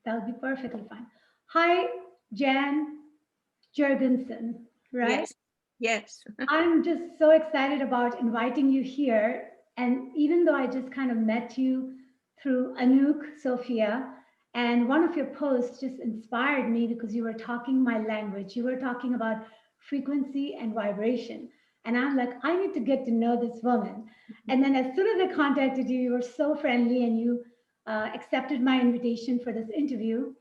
That'll be perfectly fine. Hi, Jan Jorgensen, right? Yes, yes. I'm just so excited about inviting you here. And even though I just kind of met you through Anouk, Sophia, and one of your posts just inspired me because you were talking my language. You were talking about frequency and vibration. And I'm like, I need to get to know this woman. And then as soon as I contacted you, you were so friendly and you accepted my invitation for this interview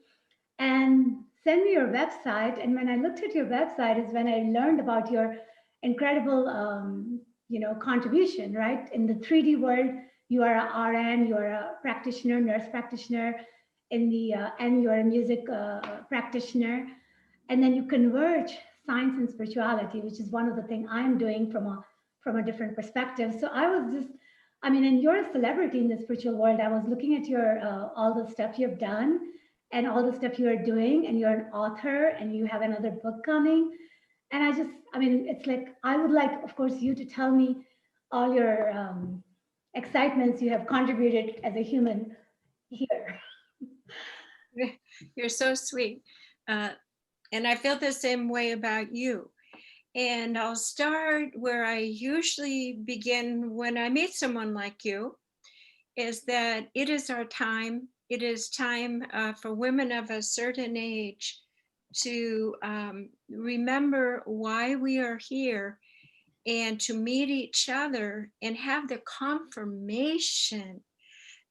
and send me your website. And when I looked at your website, is when I learned about your incredible, contribution. Right in the 3D world, you are a RN, you are a practitioner, nurse practitioner, in the and you are a music practitioner, and then you converge science and spirituality, which is one of the things I'm doing from a different perspective. So I was just, I mean, and you're a celebrity in the spiritual world. I was looking at your all the stuff you've done and all the stuff you are doing, and you're an author and you have another book coming. And I just, I mean, it's like I would like, of course, you to tell me all your excitements you have contributed as a human here. You're so sweet. Uh, and I feel the same way about you. And I'll start where I usually begin when I meet someone like you, is that it is our time. It is time for women of a certain age to remember why we are here and to meet each other and have the confirmation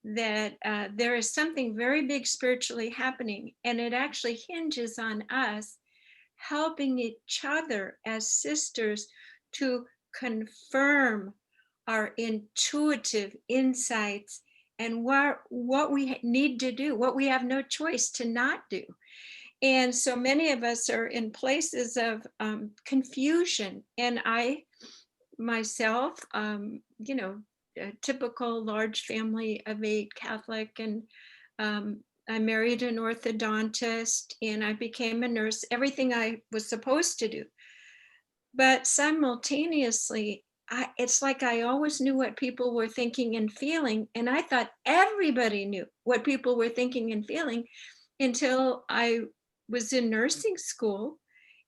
that there is something very big spiritually happening, and it actually hinges on us helping each other as sisters to confirm our intuitive insights and what we need to do, what we have no choice to not do. And so many of us are in places of confusion. And I myself, a typical large family of 8 Catholic, and I married an orthodontist and I became a nurse, everything I was supposed to do. But simultaneously, it's like I always knew what people were thinking and feeling. And I thought everybody knew what people were thinking and feeling until I was in nursing school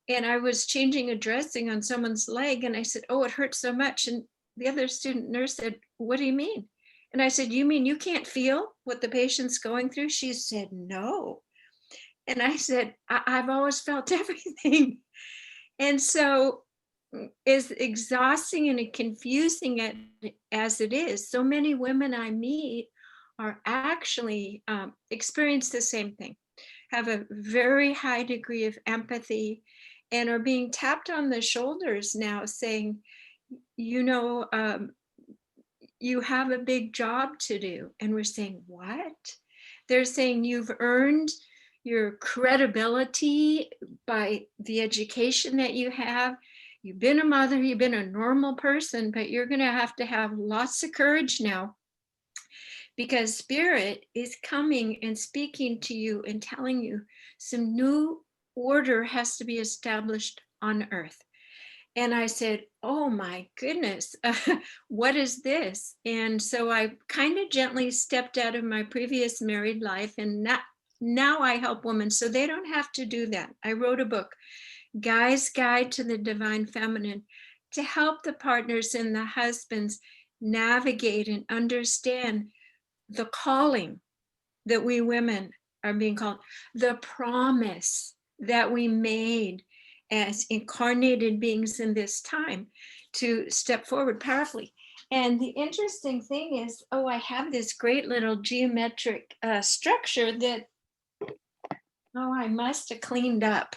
and I was changing a dressing on someone's leg. And I said, "Oh, it hurts so much." And the other student nurse said, "What do you mean?" And I said, "You mean you can't feel what the patient's going through?" She said, "No." And I said, I've always felt everything. And so, as exhausting and confusing as it is, so many women I meet are actually experience the same thing, have a very high degree of empathy, and are being tapped on the shoulders now saying, you know, you have a big job to do. And we're saying, what? They're saying you've earned your credibility by the education that you have. You've been a mother, you've been a normal person, but you're going to have lots of courage now, because spirit is coming and speaking to you and telling you some new order has to be established on earth. And I said, "Oh my goodness, what is this?" And so I kind of gently stepped out of my previous married life, and now I help women so they don't have to do that. I wrote a book, Guy's Guide to the Divine Feminine, to help the partners and the husbands navigate and understand the calling that we women are being called, the promise that we made as incarnated beings in this time to step forward powerfully. And the interesting thing is, I have this great little geometric structure that, I must have cleaned up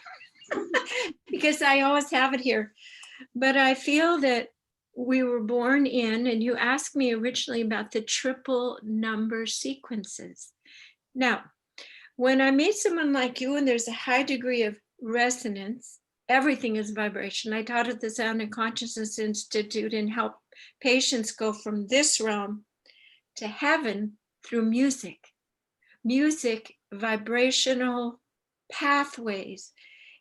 because I always have it here. But I feel that we were born in, and you asked me originally about the triple number sequences. Now, when I meet someone like you and there's a high degree of resonance, everything is vibration. I taught at the Sound and Consciousness Institute and help patients go from this realm to heaven through music. Music, vibrational pathways.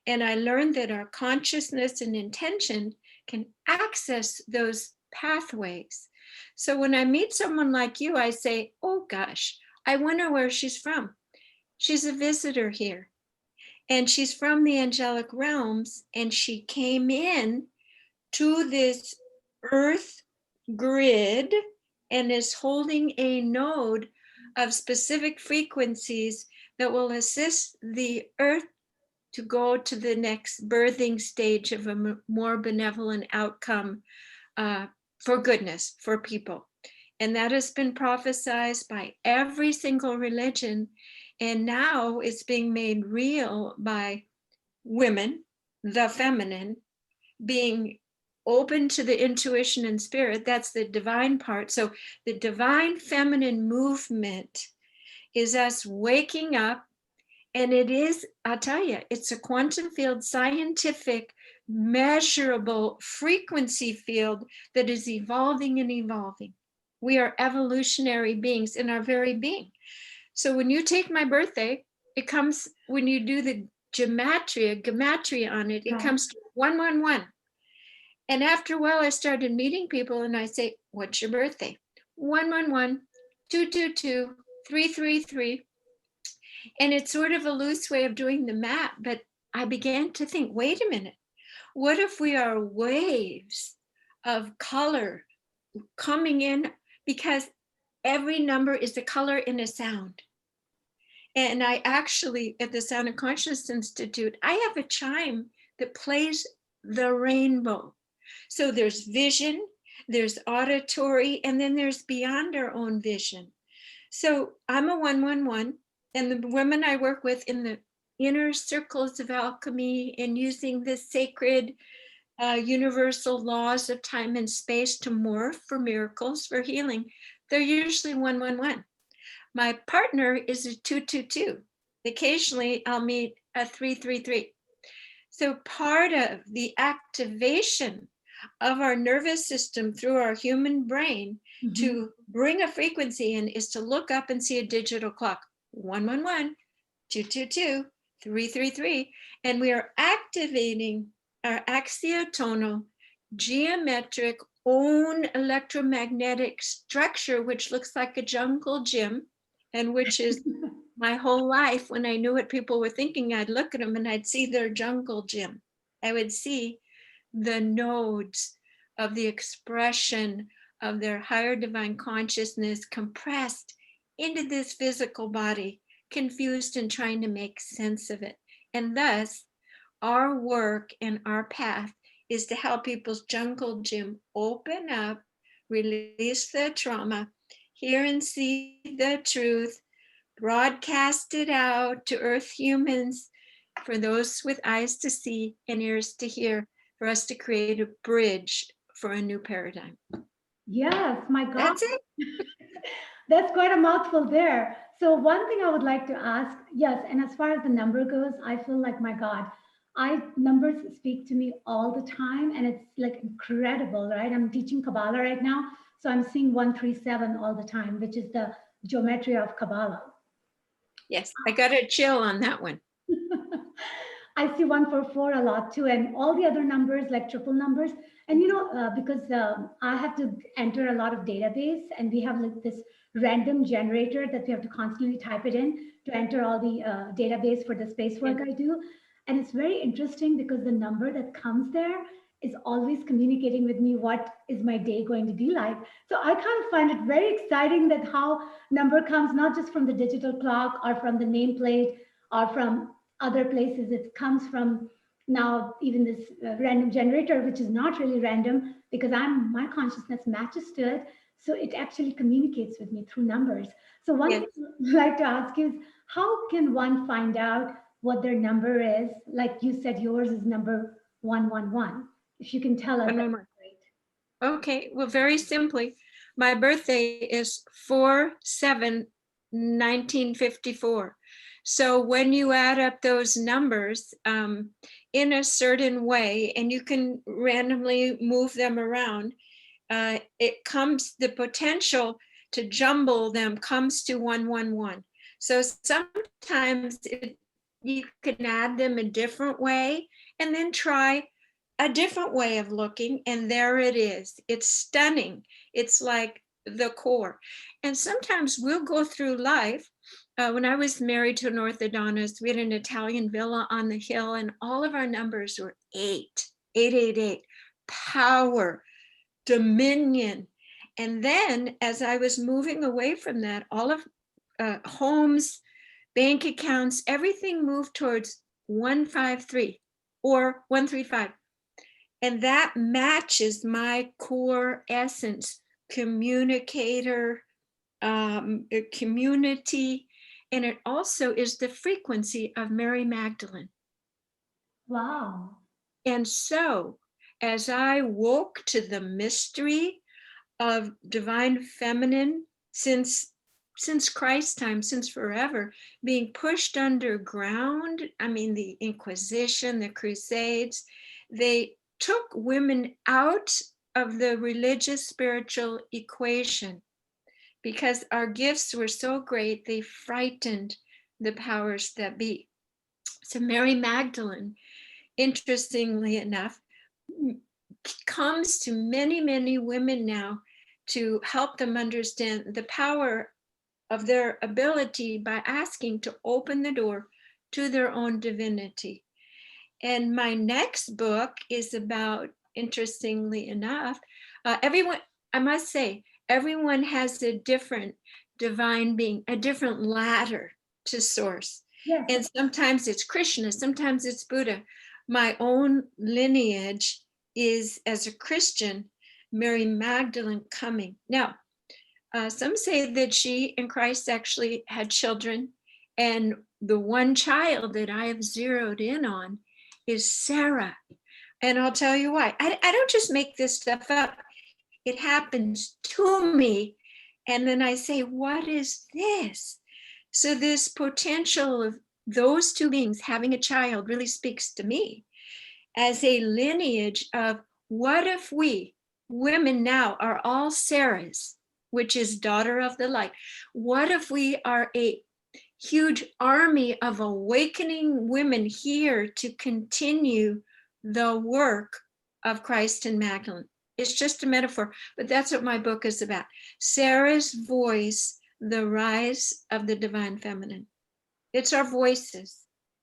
And I learned that our consciousness and intention can access those pathways. So when I meet someone like you, I say, "Oh gosh, I wonder where she's from." She's a visitor here. And she's from the angelic realms, and she came in to this earth grid and is holding a node of specific frequencies that will assist the earth to go to the next birthing stage of a more benevolent outcome for goodness for people. And that has been prophesized by every single religion. And now it's being made real by women, the feminine, being open to the intuition and spirit. That's the divine part. So the divine feminine movement is us waking up. And it is, I'll tell you, it's a quantum field, scientific, measurable frequency field that is evolving and evolving. We are evolutionary beings in our very being. So when you take my birthday, it comes, when you do the gematria on it, it comes to 111. And after a while, I started meeting people and I say, what's your birthday? 111, 222, 333. And it's sort of a loose way of doing the math, but I began to think, wait a minute, what if we are waves of color coming in? Because every number is a color in a sound. And I actually, at the Sound and Consciousness Institute, I have a chime that plays the rainbow. So there's vision, there's auditory, and then there's beyond our own vision. So I'm a 111. And the women I work with in the inner circles of alchemy and using the sacred universal laws of time and space to morph for miracles, for healing, they're usually 111. My partner is a 222. Occasionally I'll meet a 333. So part of the activation of our nervous system through our human brain to bring a frequency in is to look up and see a digital clock. 111, 222, 333, and we are activating our axiotonal geometric own electromagnetic structure, which looks like a jungle gym, and which is my whole life. When I knew what people were thinking, I'd look at them and I'd see their jungle gym. I would see the nodes of the expression of their higher divine consciousness compressed into this physical body, confused and trying to make sense of it. And thus, our work and our path is to help people's jungle gym open up, release the trauma, hear and see the truth, broadcast it out to earth humans, for those with eyes to see and ears to hear, for us to create a bridge for a new paradigm. Yes, my God. That's it. That's quite a mouthful there. So one thing I would like to ask, yes, and as far as the number goes, I feel like, my God, numbers speak to me all the time, and it's like incredible, right? I'm teaching Kabbalah right now, so I'm seeing 137 all the time, which is the geometry of Kabbalah. Yes, I got a chill on that one. I see 144 a lot too, and all the other numbers, like triple numbers. And because I have to enter a lot of database, and we have like this random generator that we have to constantly type it in to enter all the database for the space work I do. And it's very interesting because the number that comes there is always communicating with me what is my day going to be like. So I kind of find it very exciting that how number comes not just from the digital clock or from the nameplate or from other places. It comes from now even this random generator, which is not really random because my consciousness matches to it. So it actually communicates with me through numbers. So one thing I'd like to ask you is, how can one find out what their number is? Like you said, yours is number 111. If you can tell us. 111. Okay, well, very simply, my birthday is 4/7/1954. So when you add up those numbers in a certain way, and you can randomly move them around, the potential to jumble them comes to 111. So sometimes you can add them a different way and then try a different way of looking, and there it is. It's stunning. It's like the core. And sometimes we'll go through life when I was married to an orthodontist, we had an Italian villa on the hill, and all of our numbers were 888, power, dominion. And then as I was moving away from that, all of homes, bank accounts, everything moved towards 153 or 135. And that matches my core essence, communicator, community. And it also is the frequency of Mary Magdalene. Wow. And so as I woke to the mystery of divine feminine since Christ's time, since forever, being pushed underground. I mean, the Inquisition, the Crusades, they took women out of the religious spiritual equation because our gifts were so great, they frightened the powers that be. So Mary Magdalene, interestingly enough, comes to many, many women now to help them understand the power of their ability by asking to open the door to their own divinity. And my next book is about, interestingly enough, everyone, I must say, everyone has a different divine being, a different ladder to source. Yes. And sometimes it's Krishna, sometimes it's Buddha. My own lineage is, as a Christian, Mary Magdalene coming. Now, some say that she and Christ actually had children, and the one child that I have zeroed in on is Sarah. And I'll tell you why. I don't just make this stuff up. It happens to me. And then I say, what is this? So this potential of those two beings having a child really speaks to me as a lineage of what if we women now are all Sarahs, which is daughter of the light. What if we are a huge army of awakening women here to continue the work of Christ and Magdalene? It's just a metaphor, but that's what my book is about. Sarah's voice, the rise of the divine feminine. It's our voices.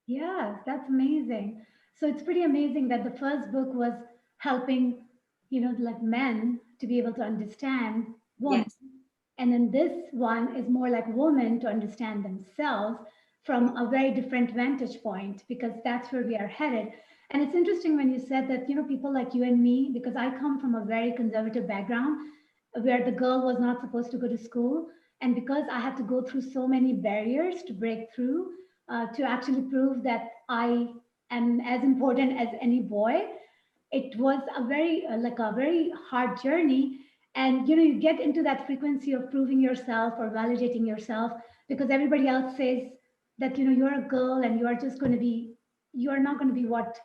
Yes, that's amazing. So it's pretty amazing that the first book was helping, like men to be able to understand women. Yes. And then this one is more like women to understand themselves from a very different vantage point, because that's where we are headed. And it's interesting when you said that, people like you and me, because I come from a very conservative background where the girl was not supposed to go to school. And because I had to go through so many barriers to break through, to actually prove that I am as important as any boy, it was a very like a very hard journey. And you get into that frequency of proving yourself or validating yourself, because everybody else says that you're a girl and you are not going to be what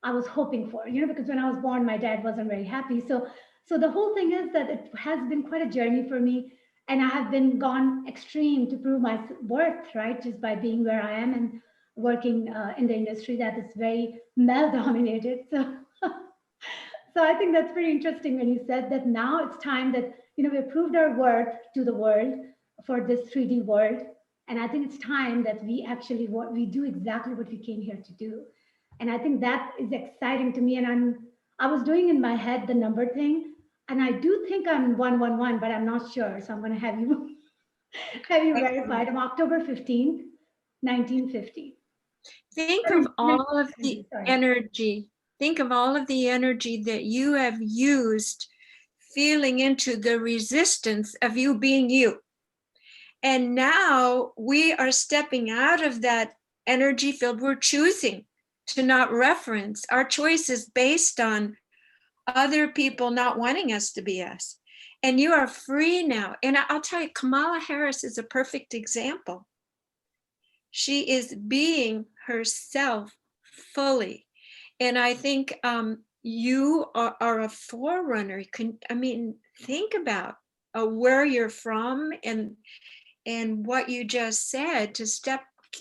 I was hoping for, because when I was born my dad wasn't very happy. So the whole thing is that it has been quite a journey for me, and I have been gone extreme to prove my worth, right, just by being where I am and working in the industry that is very male dominated. So I think that's pretty interesting when you said that now it's time that, we proved our worth to the world for this 3D world. And I think it's time that we actually we do exactly what we came here to do. And I think that is exciting to me. And I was doing in my head the number thing, and I do think I'm 111, but I'm not sure. So I'm going to have you verified. I'm October 15th, 1950. Think of all of the 1950, sorry. energy. Think of all of the energy that you have used feeling into the resistance of you being you. And now we are stepping out of that energy field. We're choosing to not reference. Our choice is based on other people not wanting us to be us. And you are free now. And I'll tell you, Kamala Harris is a perfect example. She is being herself fully. And I think you are a forerunner. Think about where you're from and what you just said,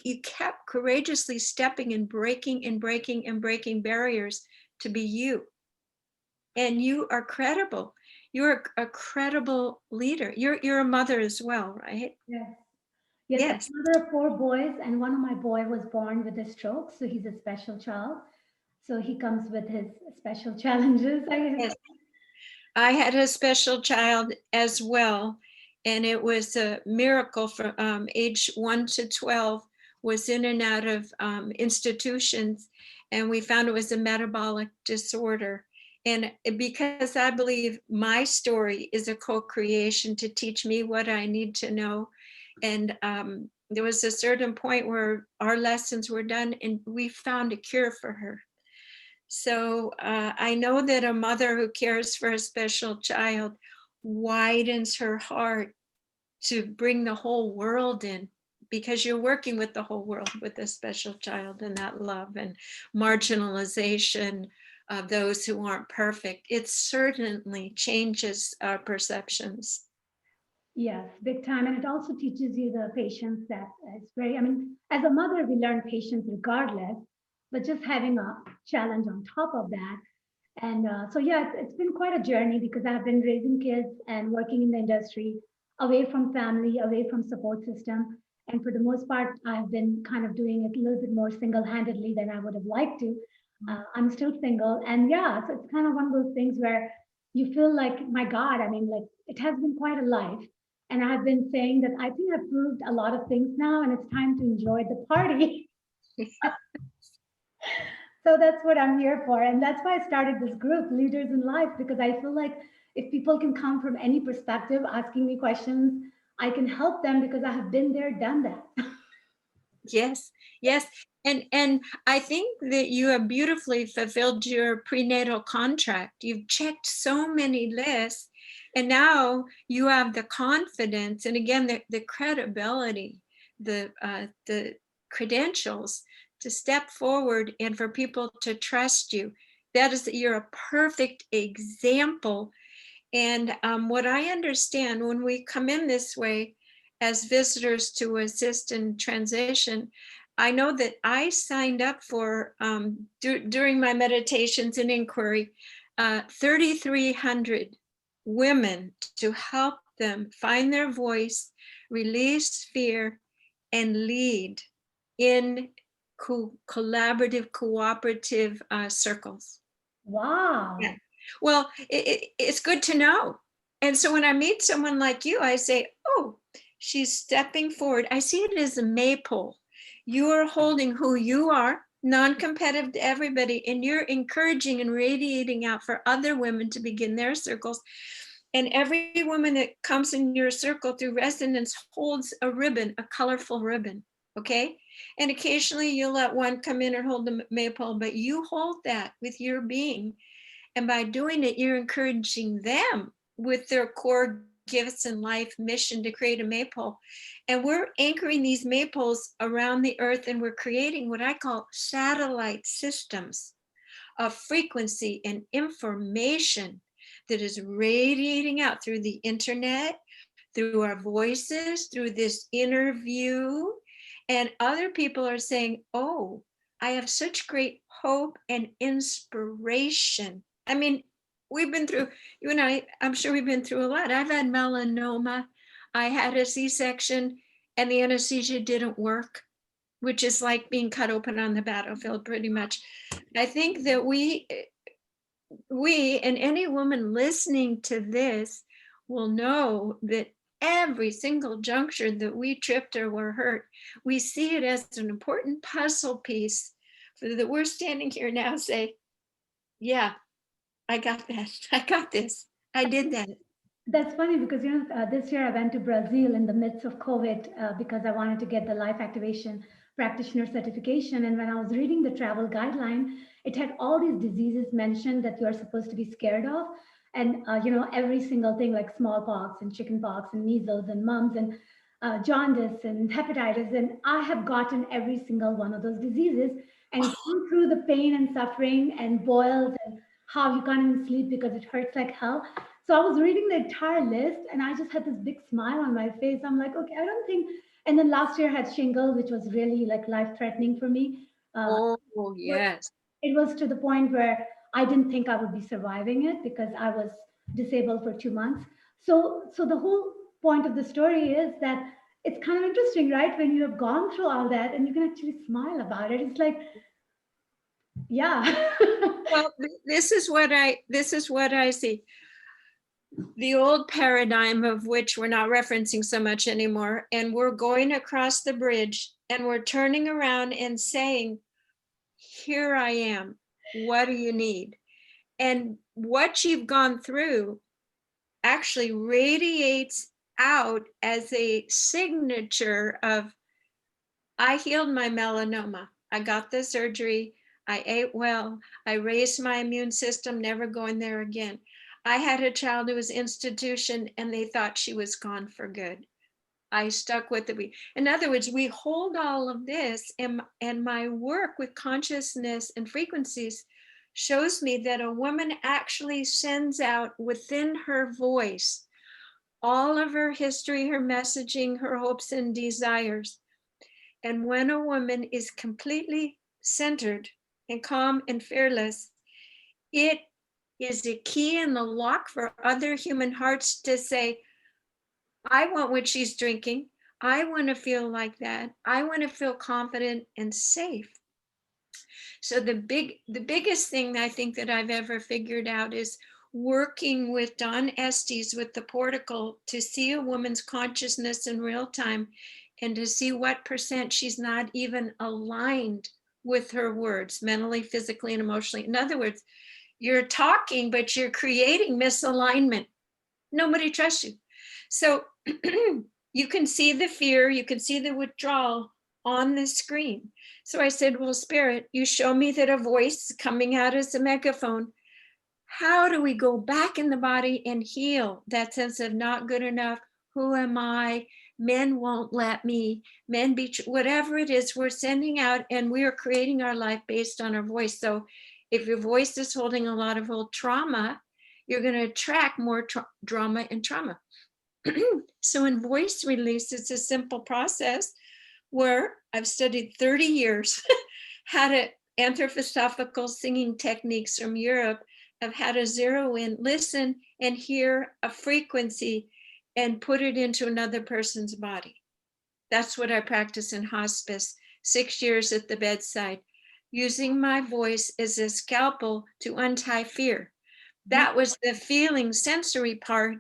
you kept courageously stepping and breaking and breaking and breaking barriers to be you. And you are credible. You're a credible leader. You're a mother as well, right? Yes. Yes, I'm Yes, a mother of four boys, and one of my boy was born with a stroke, so he's a special child. So he comes with his special challenges, I guess. yes. I had a special child as well, and it was a miracle. For age 1 to 12, was in and out of institutions, and we found it was a metabolic disorder. And because I believe my story is a co-creation to teach me what I need to know, and there was a certain point where our lessons were done, and we found a cure for her. So I know that a mother who cares for a special child widens her heart to bring the whole world in, because you're working with the whole world with a special child, and that love and marginalization of those who aren't perfect. It certainly changes our perceptions. Yes, big time. And it also teaches you the patience that is very, I mean, as a mother, we learn patience regardless, but just having a challenge on top of that. And so, yeah, it's been quite a journey because I've been raising kids and working in the industry away from family, away from support system. And for the most part, I've been kind of doing it a little bit more single-handedly than I would have liked to. I'm still single. And yeah, so it's kind of one of those things where you feel like, my God, I mean, like it has been quite a life. And I've been saying that I think I've proved a lot of things now, and it's time to enjoy the party. So that's what I'm here for. And that's why I started this group, Leaders in Life, because I feel like if people can come from any perspective asking me questions, I can help them because I have been there, done that. Yes, yes. And I think that you have beautifully fulfilled your prenatal contract. You've checked so many lists, and now you have the confidence and again the credibility, the credentials to step forward and for people to trust you. That is, you're a perfect example. And what I understand when we come in this way as visitors to assist in transition, I know that I signed up for, during my meditations and inquiry, 3,300 women to help them find their voice, release fear, and lead in collaborative, cooperative circles. Yeah. Wow. Well, it's good to know. And so when I meet someone like you, I say, oh, she's stepping forward. I see it as a maypole. You are holding who you are, non-competitive to everybody, and you're encouraging and radiating out for other women to begin their circles. And every woman that comes in your circle through resonance holds a ribbon, a colorful ribbon. Okay. And occasionally you'll let one come in and hold the maypole, but you hold that with your being. And by doing it, you're encouraging them with their core gifts and life mission to create a maypole. And we're anchoring these maypoles around the earth, and we're creating what I call satellite systems of frequency and information that is radiating out through the internet, through our voices, through this interview. And other people are saying, oh, I have such great hope and inspiration. I mean, we've been through, you and I'm sure we've been through a lot. I've had melanoma. I had a C-section and the anesthesia didn't work, which is like being cut open on the battlefield pretty much. I think that we and any woman listening to this will know that every single juncture that we tripped or were hurt, we see it as an important puzzle piece so that we're standing here now say, yeah, I got that. I got this. I did that. That's funny because this year I went to Brazil in the midst of COVID because I wanted to get the life activation practitioner certification. And when I was reading the travel guideline, it had all these diseases mentioned that you are supposed to be scared of, and every single thing like smallpox and chickenpox and measles and mumps and jaundice and hepatitis. And I have gotten every single one of those diseases and gone through the pain and suffering and boils and how you can't even sleep because it hurts like hell. So I was reading the entire list and I just had this big smile on my face. I'm like, okay, I don't think. And then last year I had shingle, which was really like life threatening for me. Oh, But yes. it was to the point where I didn't think I would be surviving it because I was disabled for 2 months. So the whole point of the story is that it's kind of interesting, right? When you have gone through all that and you can actually smile about it. It's like, yeah. Well, this is what I see. The old paradigm of which we're not referencing so much anymore, and we're going across the bridge and we're turning around and saying, here I am. What do you need? And what you've gone through actually radiates out as a signature of, I healed my melanoma. I got the surgery. I ate well. I raised my immune system, never going there again. I had a child who was institution and they thought she was gone for good. I stuck with it. In other words, we hold all of this, and my work with consciousness and frequencies shows me that a woman actually sends out within her voice all of her history, her messaging, her hopes and desires. And when a woman is completely centered and calm and fearless, it is a key in the lock for other human hearts to say, I want what she's drinking. I want to feel like that. I want to feel confident and safe. So the biggest thing I think that I've ever figured out is working with Don Estes with the Portical to see a woman's consciousness in real time and to see what percent she's not even aligned with her words, mentally, physically, and emotionally. In other words, you're talking, but you're creating misalignment. Nobody trusts you. So you can see the fear, you can see the withdrawal on the screen. So I said, well, Spirit, you show me that a voice is coming out as a megaphone. How do we go back in the body and heal that sense of not good enough? Who am I? Men won't let me. Men be, whatever it is, we're sending out, and we are creating our life based on our voice. So if your voice is holding a lot of old trauma, you're going to attract more drama and trauma. So in voice release, it's a simple process where I've studied 30 years how to anthroposophical singing techniques from Europe of how to zero in, listen, and hear a frequency and put it into another person's body. That's what I practice in hospice, 6 years at the bedside, using my voice as a scalpel to untie fear. That was the feeling sensory part.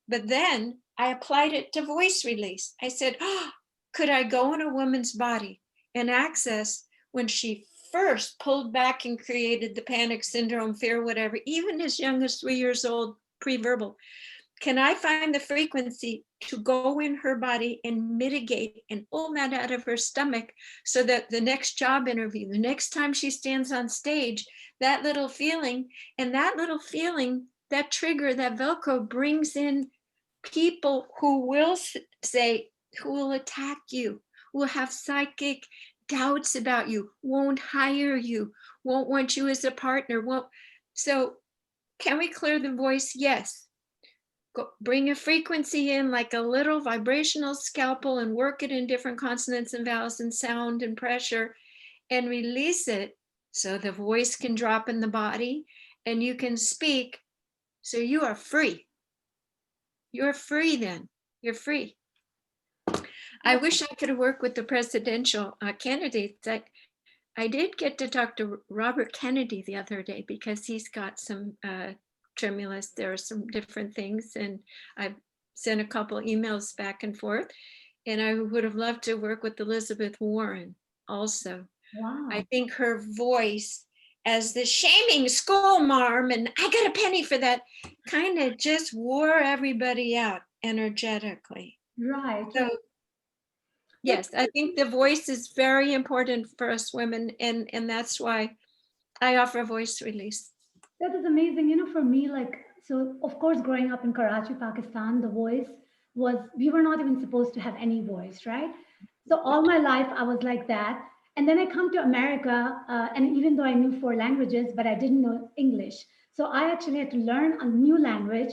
But then I applied it to voice release. I said, oh, could I go in a woman's body and access when she first pulled back and created the panic syndrome, fear, whatever, even as young as 3 years old, pre-verbal? Can I find the frequency to go in her body and mitigate and pull that out of her stomach so that the next job interview, the next time she stands on stage, that little feeling, that trigger, that Velcro brings in people who will say, who will attack you, will have psychic doubts about you, won't hire you, won't want you as a partner. So can we clear the voice? Yes. Bring a frequency in like a little vibrational scalpel and work it in different consonants and vowels and sound and pressure and release it so the voice can drop in the body and you can speak. So you are free. You're free then. You're free. I wish I could work with the presidential candidates. I did get to talk to Robert Kennedy the other day because he's got some tremulous, there are some different things, and I've sent a couple emails back and forth, and I would have loved to work with Elizabeth Warren also. Wow. I think her voice as the shaming school marm, and I got a penny for that, kind of just wore everybody out energetically. Right. So yes, I think the voice is very important for us women, and that's why I offer voice release. That is amazing. You know, for me, like, so of course, growing up in Karachi, Pakistan, the voice was, we were not even supposed to have any voice, right? So all my life, I was like that. And then I come to America, and even though I knew 4 languages, but I didn't know English. So I actually had to learn a new language.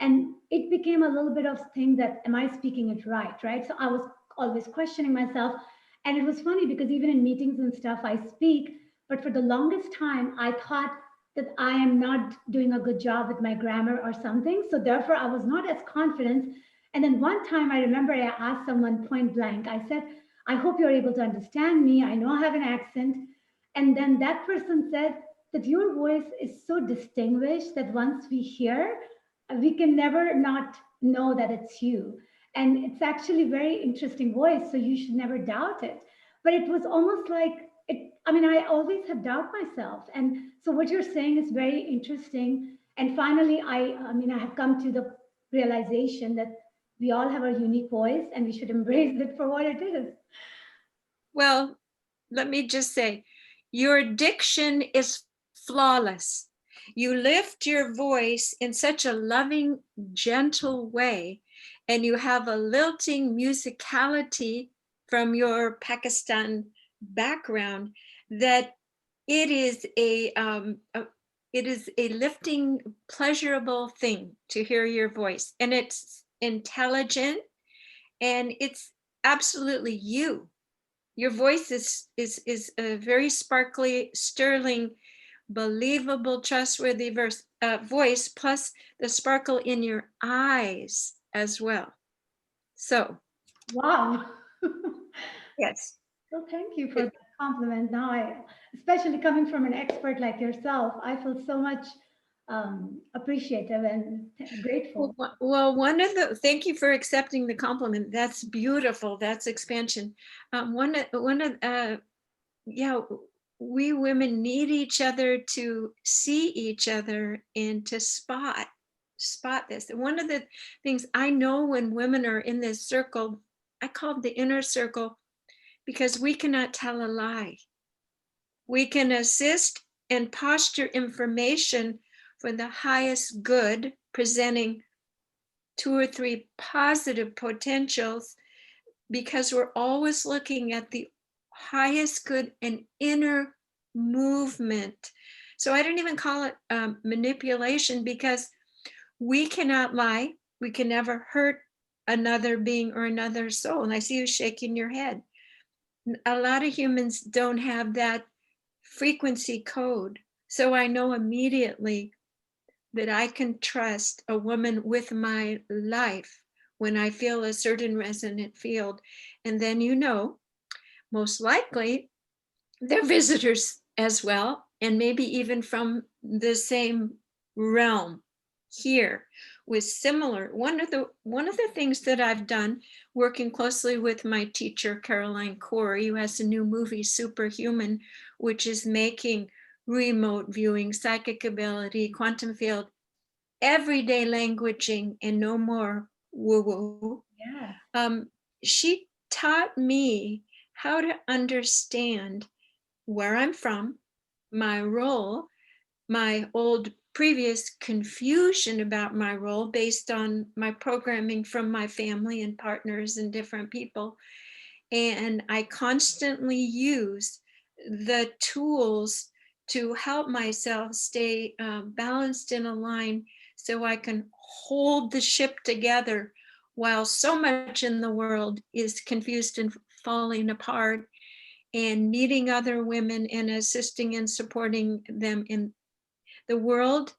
And it became a little bit of thing that, am I speaking it right, right? So I was always questioning myself. And it was funny because even in meetings and stuff, I speak, but for the longest time, I thought that I am not doing a good job with my grammar or something. So therefore, I was not as confident. And then one time I remember I asked someone point blank, I said, I hope you're able to understand me. I know I have an accent. And then that person said that your voice is so distinguished that once we hear, we can never not know that it's you. And it's actually a very interesting voice, so you should never doubt it. But it was almost like it, I mean, I always have doubt myself. And so what you're saying is very interesting. And finally, I mean, I have come to the realization that we all have a unique voice and we should embrace it for what it is. Well, let me just say, your diction is flawless. You lift your voice in such a loving, gentle way, and you have a lilting musicality from your Pakistan background that it is it is a lifting, pleasurable thing to hear your voice, and it's intelligent, and it's absolutely you. Your voice is a very sparkly, sterling, believable, trustworthy voice, plus the sparkle in your eyes as well. So, Wow. yes. Well, thank you for the compliment. Now, especially coming from an expert like yourself, I feel so much appreciative and grateful. Well, thank you for accepting the compliment. That's beautiful. That's expansion. Yeah, we women need each other to see each other and to spot this. And one of the things I know when women are in this circle, I call it the inner circle, because we cannot tell a lie. We can assist and posture information for the highest good, presenting 2 or 3 positive potentials, because we're always looking at the highest good and inner movement. So I don't even call it manipulation, because we cannot lie. We can never hurt another being or another soul. And I see you shaking your head. A lot of humans don't have that frequency code. So I know immediately that I can trust a woman with my life when I feel a certain resonant field. And then, most likely they're visitors as well, and maybe even from the same realm here with similar. One of the things that I've done, working closely with my teacher Caroline Corey, who has a new movie, Superhuman, which is making remote viewing, psychic ability, quantum field, everyday languaging, and no more woo-woo. Yeah. She taught me how to understand where I'm from, my role, my old previous confusion about my role based on my programming from my family and partners and different people. And I constantly use the tools to help myself stay balanced and aligned, so I can hold the ship together while so much in the world is confused and falling apart, and meeting other women and assisting and supporting them. In the world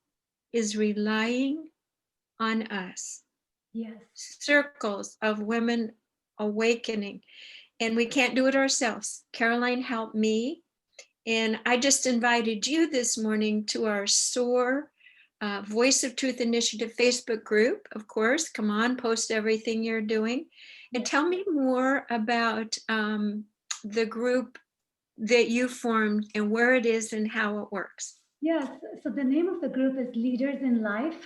is relying on us. Yes. Circles of women awakening, and we can't do it ourselves. Caroline helped me, and I just invited you this morning to our SOAR Voice of Truth Initiative Facebook group. Of course, come on, post everything you're doing, and tell me more about the group that you formed and where it is and how it works. Yes. So the name of the group is Leaders in Life.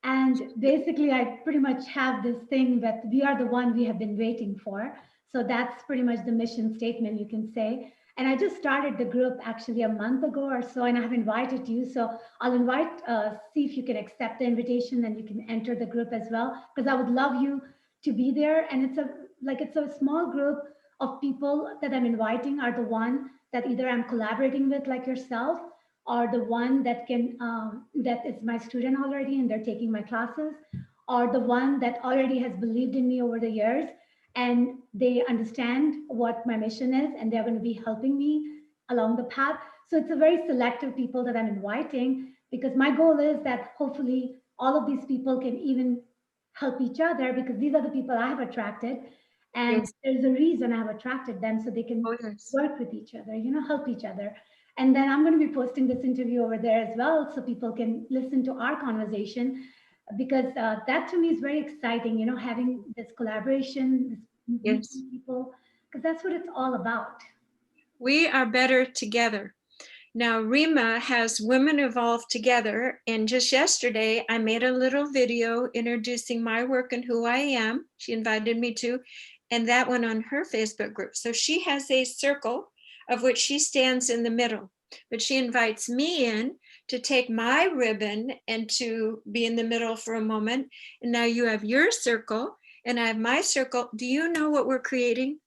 And basically, I pretty much have this thing that we are the one we have been waiting for. So that's pretty much the mission statement, you can say. And I just started the group actually a month ago or so, and I have invited you. So I'll see if you can accept the invitation, and you can enter the group as well, because I would love you to be there. And it's a small group of people that I'm inviting are the one that either I'm collaborating with, like yourself, or the one that is my student already and they're taking my classes, or the one that already has believed in me over the years and they understand what my mission is and they're going to be helping me along the path. So it's a very selective people that I'm inviting, because my goal is that hopefully all of these people can even help each other, because these are the people I have attracted. And Yes. there's a reason I have attracted them, so they can Oh, yes. work with each other, help each other. And then I'm going to be posting this interview over there as well, so people can listen to our conversation, because that to me is very exciting, having this collaboration, this Yes. meeting people, because that's what it's all about. We are better together. Now, Rima has Women Evolve Together, and just yesterday I made a little video introducing my work and who I am. She invited me to, and that went on her Facebook group. So she has a circle of which she stands in the middle, but she invites me in to take my ribbon and to be in the middle for a moment. And now you have your circle, and I have my circle. Do you know what we're creating?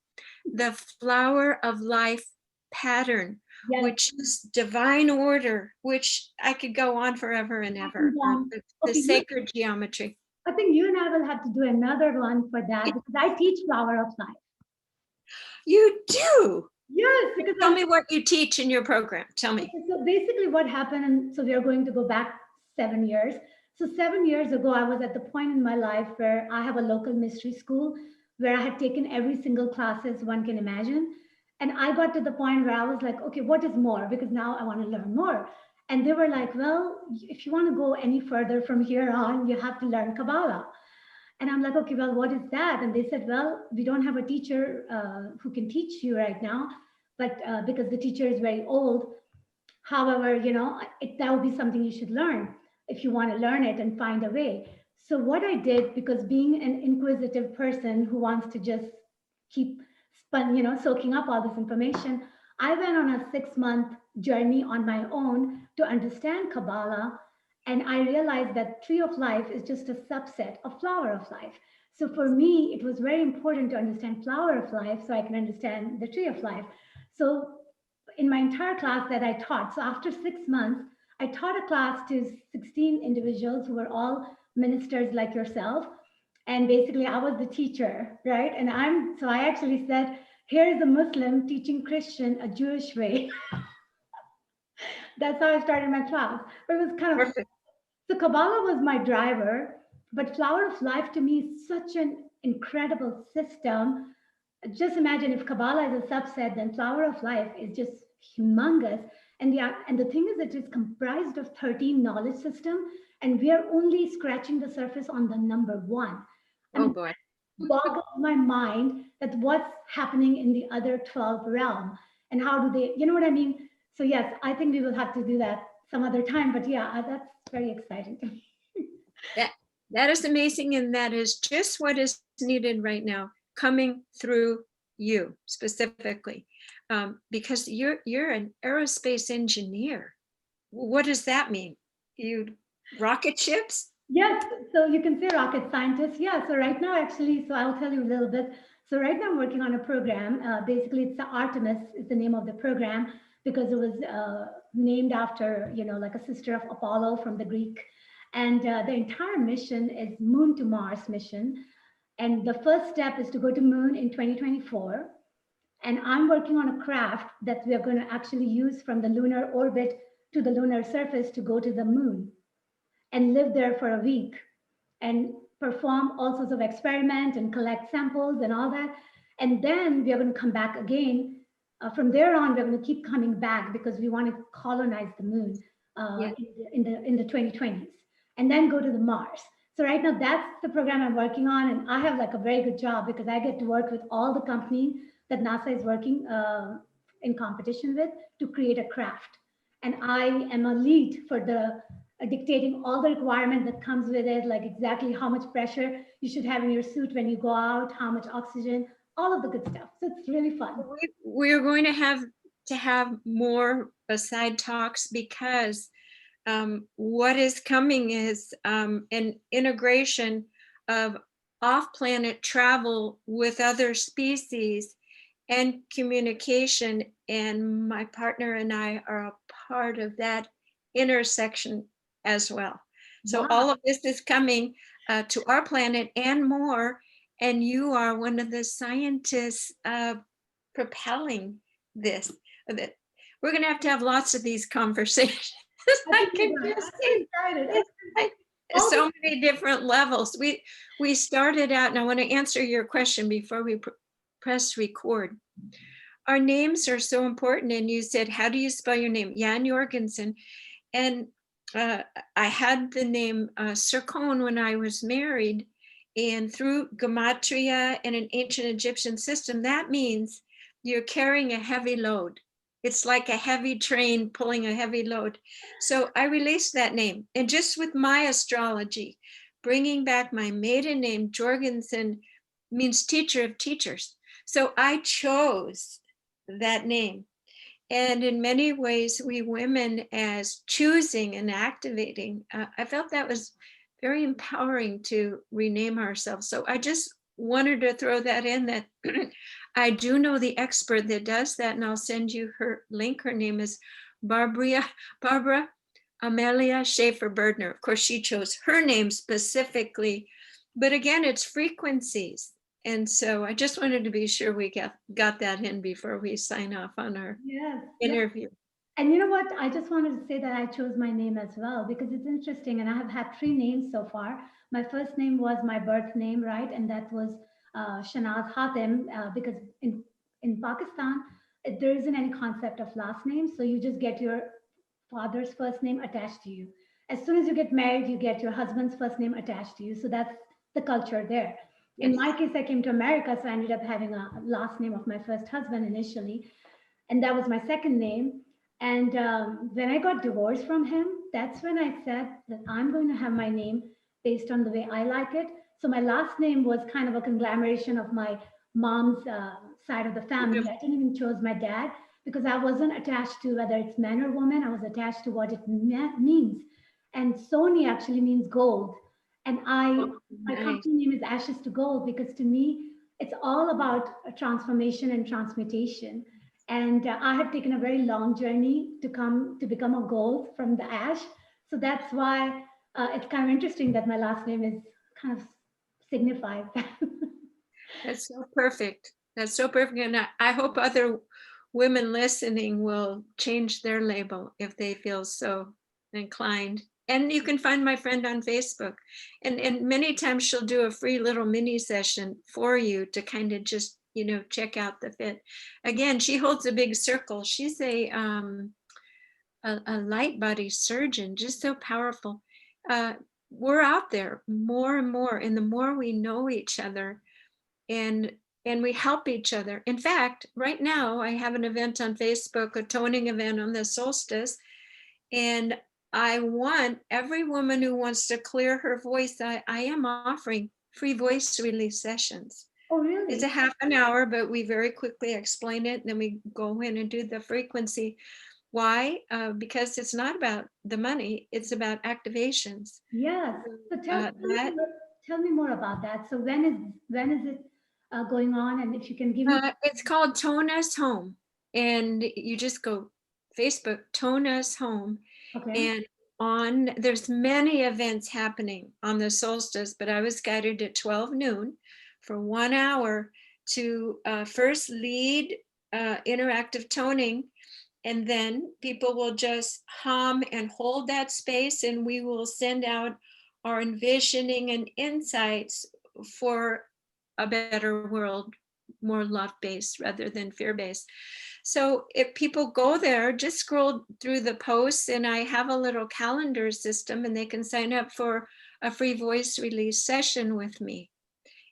The flower of life pattern, Yes. which is divine order, which I could go on forever and ever. The Okay, sacred geometry. I think you and I will have to do another one for that, because I teach Flower of Life. You do? Yes, because Tell me what you teach in your program. Tell me. Okay, so basically what happened, and so we are going to go back 7 years. So 7 years ago, I was at the point in my life where I have a local mystery school where I had taken every single classes one can imagine. And I got to the point where I was like, okay, what is more? Because now I want to learn more. And they were like, well, if you want to go any further from here on, you have to learn Kabbalah. And I'm like, okay, well, what is that? And they said, well, we don't have a teacher who can teach you right now, but because the teacher is very old. However, that would be something you should learn if you want to learn it and find a way. So what I did, because being an inquisitive person who wants to just keep soaking up all this information, I went on a 6-month journey on my own to understand Kabbalah. And I realized that Tree of Life is just a subset of Flower of Life. So for me, it was very important to understand Flower of Life so I can understand the Tree of Life. So in my entire class that I taught, so after 6 months, I taught a class to 16 individuals who were all ministers like yourself. And basically, I was the teacher, right? And I actually said, here's a Muslim teaching Christian a Jewish way. That's how I started my class. But it was kind of, Perfect. so Kabbalah was my driver, but Flower of Life to me is such an incredible system. Just imagine if Kabbalah is a subset, then Flower of Life is just humongous. And the thing is, it is comprised of 13 knowledge system, and we are only scratching the surface on the number one. I mean, boy. boggles my mind that what's happening in the other 12 realm, and how do they, you know what I mean? So yes, I think we will have to do that some other time, but yeah, that's very exciting to me. That is amazing, and that is just what is needed right now, coming through you specifically, because you're an aerospace engineer. What does that mean? You rocket ships? Yes, so you can say rocket scientist. Yeah, so right now, actually, so I'll tell you a little bit. So right now, I'm working on a program. Basically, it's the Artemis is the name of the program because it was named after, like a sister of Apollo from the Greek. And the entire mission is Moon to Mars mission. And the first step is to go to Moon in 2024. And I'm working on a craft that we are going to actually use from the lunar orbit to the lunar surface to go to the Moon and live there for a week and perform all sorts of experiments and collect samples and all that. And then we are going to come back again. From there on, we're going to keep coming back because we want to colonize the moon Yeah. in the 2020s, and then go to the Mars. So right now, that's the program I'm working on, and I have like a very good job because I get to work with all the companies that NASA is working in competition with to create a craft. And I am a lead for the dictating all the requirement that comes with it, like exactly how much pressure you should have in your suit when you go out, how much oxygen, all of the good stuff. So it's really fun. We're going to have more side talks because what is coming is an integration of off-planet travel with other species and communication. And my partner and I are a part of that intersection as well. So Wow. all of this is coming to our planet and more. And you are one of the scientists propelling this. We're going to have lots of these conversations. I'm so excited. All so many different levels. We started out, and I want to answer your question before we press record. Our names are so important, and you said, how do you spell your name? Jan Jorgensen. And I had the name Sircon when I was married, and through gematria and an ancient Egyptian system, that means you're carrying a heavy load. It's like a heavy train pulling a heavy load. So I released that name. And just with my astrology, bringing back my maiden name, Jorgensen, means teacher of teachers. So I chose that name. And in many ways, we women, as choosing and activating, I felt that was very empowering to rename ourselves. So I just wanted to throw that in, that I do know the expert that does that, and I'll send you her link. Her name is Barbara Amelia Schaefer-Berdner. Of course, she chose her name specifically, but again, it's frequencies. And so I just wanted to be sure we got that in before we sign off on our interview. And you know what? I just wanted to say that I chose my name as well because it's interesting. And I have had 3 names so far. My first name was my birth name, right? And that was Shehnaz because in Pakistan, there isn't any concept of last name. So you just get your father's first name attached to you. As soon as you get married, you get your husband's first name attached to you. So that's the culture there. In my case, I came to America, so I ended up having a last name of my first husband initially, and that was my second name. And when I got divorced from him, that's when I said that I'm going to have my name based on the way I like it. So my last name was kind of a conglomeration of my mom's side of the family. I didn't even choose my dad because I wasn't attached to whether it's man or woman. I was attached to what it means. And Soni actually means gold. And my company name is Ashes to Gold because to me, it's all about a transformation and transmutation. And I have taken a very long journey to become a gold from the ash. So that's why it's kind of interesting that my last name is kind of signifies that. That's so perfect. That's so perfect. And I hope other women listening will change their label if they feel so inclined. And you can find my friend on Facebook. And many times she'll do a free little mini session for you to kind of just, check out the fit. Again, she holds a big circle. She's a light body surgeon, just so powerful. We're out there more and more. And the more we know each other and we help each other. In fact, right now I have an event on Facebook, a toning event on the solstice. And I want every woman who wants to clear her voice, I am offering free voice release sessions. Oh, really? It's a half an hour, but we very quickly explain it. And then we go in and do the frequency. Why? Because it's not about the money, it's about activations. Yes. So tell me more about that. So when is it going on? And if you can give me. It's called Tone Us Home. And you just go Facebook, Tone Us Home. Okay. And there's many events happening on the solstice, but I was guided at 12 noon for 1 hour to first lead interactive toning, and then people will just hum and hold that space, and we will send out our envisioning and insights for a better world, more love-based rather than fear-based. So if people go there, just scroll through the posts, and I have a little calendar system, and they can sign up for a free voice release session with me.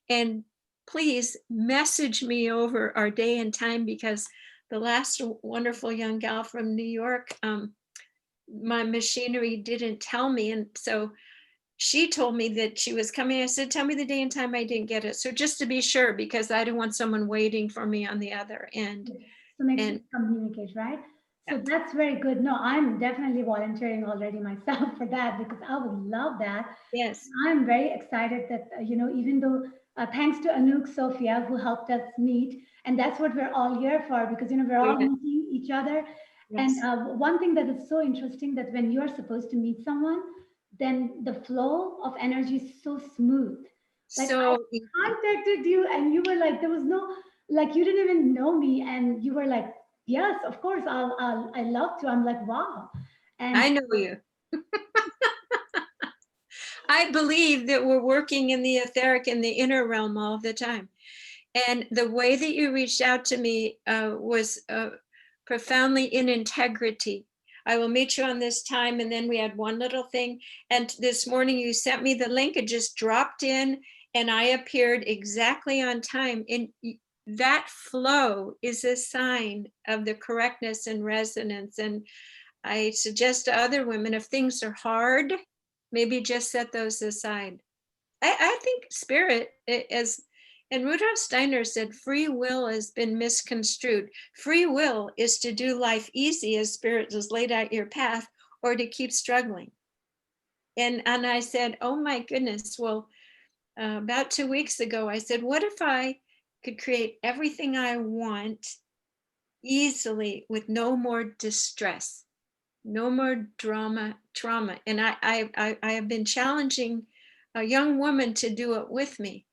And please message me over our day and time, because the last wonderful young gal from New York, my machinery didn't tell me. And so she told me that she was coming. I said, tell me the day and time. I didn't get it. So just to be sure, because I didn't want someone waiting for me on the other end. So make sure you communicate, right? So that's very good. No, I'm definitely volunteering already myself for that because I would love that. Yes. I'm very excited that, even though thanks to Anouk, Sophia, who helped us meet, and that's what we're all here for because, we're all meeting each other. Yes. And one thing that is so interesting that when you're supposed to meet someone, then the flow of energy is so smooth. Like so I contacted you and you were like, there was no, like you didn't even know me and you were like, yes, of course, I love to. I'm like, wow. And I know you. I believe that we're working in the etheric and the inner realm all the time. And the way that you reached out to me was profoundly in integrity. I will meet you on this time. And then we had one little thing. And this morning you sent me the link. It just dropped in and I appeared exactly on time. And that flow is a sign of the correctness and resonance. And I suggest to other women, if things are hard, maybe just set those aside. I think spirit, as and Rudolf Steiner said, free will has been misconstrued. Free will is to do life easy as spirit has laid out your path, or to keep struggling. And I said, oh my goodness, well, about 2 weeks ago, I said, what if I could create everything I want easily with no more distress, no more trauma. And I have been challenging a young woman to do it with me.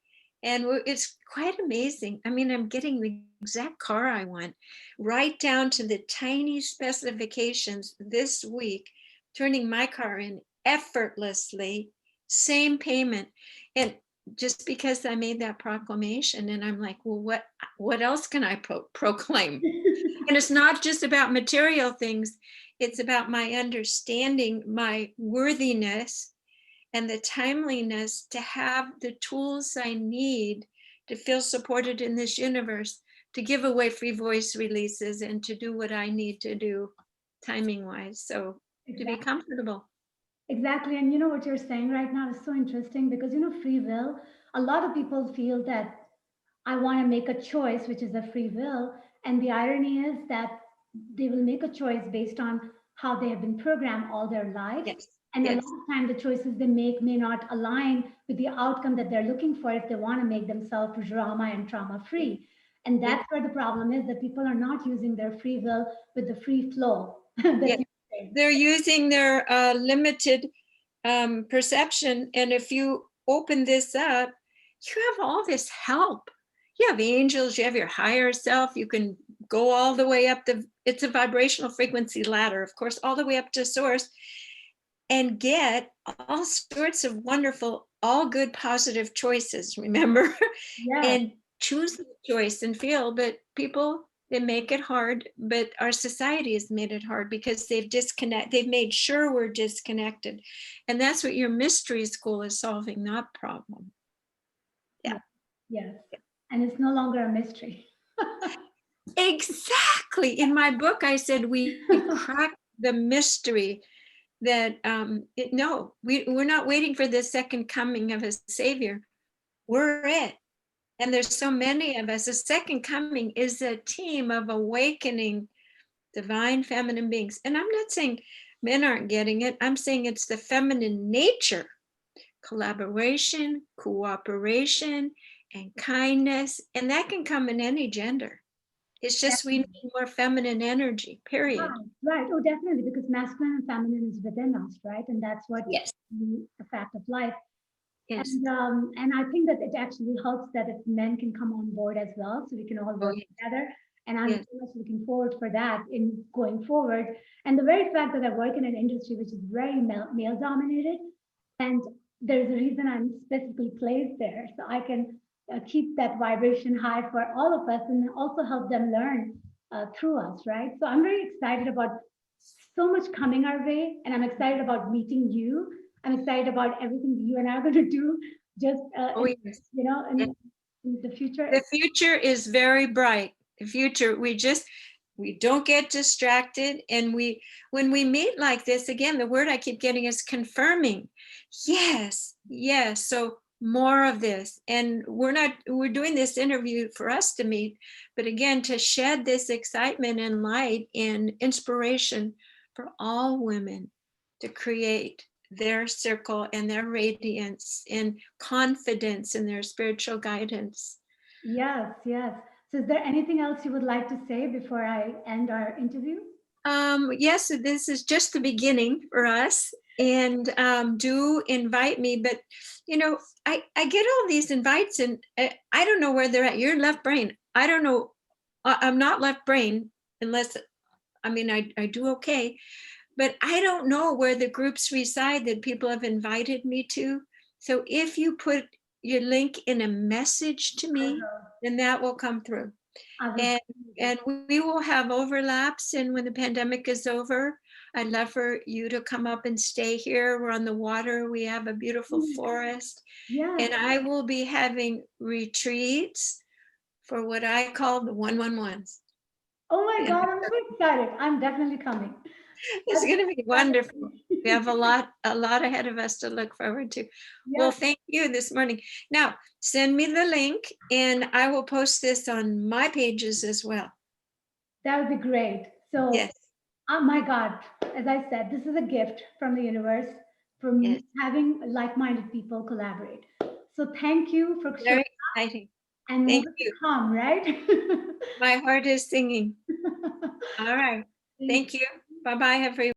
And it's quite amazing. I mean, I'm getting the exact car I want, right down to the tiny specifications this week, turning my car in effortlessly, same payment. And just because I made that proclamation, and I'm like, well, what else can I proclaim? And it's not just about material things. It's about my understanding my worthiness and the timeliness to have the tools I need to feel supported in this universe, to give away free voice releases and to do what I need to do timing wise. So to be comfortable. Exactly. And you know what you're saying right now is so interesting because, you know, free will, a lot of people feel that I want to make a choice, which is a free will. And the irony is that they will make a choice based on how they have been programmed all their life. Yes. And a Yes. lot of time, the choices they make may not align with the outcome that they're looking for if they want to make themselves drama and trauma free. And that's where the problem is, that people are not using their free will with the free flow. Yes. They're using their limited perception. And if you open this up, you have all this help. You have angels, you have your higher self. You can go all the way up it's a vibrational frequency ladder, of course, all the way up to source, and get all sorts of wonderful, all good, positive choices, remember? Yeah. And choose the choice and feel. But people, they make it hard, but our society has made it hard because they've made sure we're disconnected. And that's what your mystery school is solving, that problem. Yeah. Yes. And it's no longer a mystery. Exactly. In my book, I said we cracked the mystery that we're not waiting for the second coming of a savior. We're it. And there's so many of us. The second coming is a team of awakening divine feminine beings. And I'm not saying men aren't getting it. I'm saying it's the feminine nature, collaboration, cooperation, and kindness. And that can come in any gender. It's just we need more feminine energy, period. Right. Oh, definitely, because masculine and feminine is within us, right? And that's what Yes. The fact of life. Yes. And I think that it actually helps that if men can come on board as well, so we can all work together. And I'm so much looking forward for that in going forward. And the very fact that I work in an industry which is very male dominated, and there's a reason I'm specifically placed there, so I can keep that vibration high for all of us and also help them learn through us, right? So I'm very excited about so much coming our way, and I'm excited about meeting you. I'm excited about everything you and I are going to do in the future. The future is very bright. The future, we don't get distracted. And when we meet like this, again, the word I keep getting is confirming. Yes. So more of this. And we're doing this interview for us to meet, but again, to shed this excitement and light and inspiration for all women to create their circle and their radiance and confidence in their spiritual guidance. Yes. So is there anything else you would like to say before I end our interview? Yes, this is just the beginning for us. And do invite me. But, I get all these invites and I don't know where they're at. You're left brain. I don't know. I'm not left brain unless, I do okay. but I don't know where the groups reside that people have invited me to. So if you put your link in a message to me, then that will come through. And we will have overlaps. And when the pandemic is over, I'd love for you to come up and stay here. We're on the water. We have a beautiful forest. Yes. And I will be having retreats for what I call the 111s. Oh my God, I'm so excited. I'm definitely coming. It's going to be wonderful. We have a lot ahead of us to look forward to. Well, thank you this morning. Now, send me the link and I will post this on my pages as well. That would be great. So, yes. Oh my God, as I said, this is a gift from the universe from having like-minded people collaborate. So thank you for very exciting. And thank more you. to come, right? My heart is singing. All right. Thank you. Bye-bye, everyone.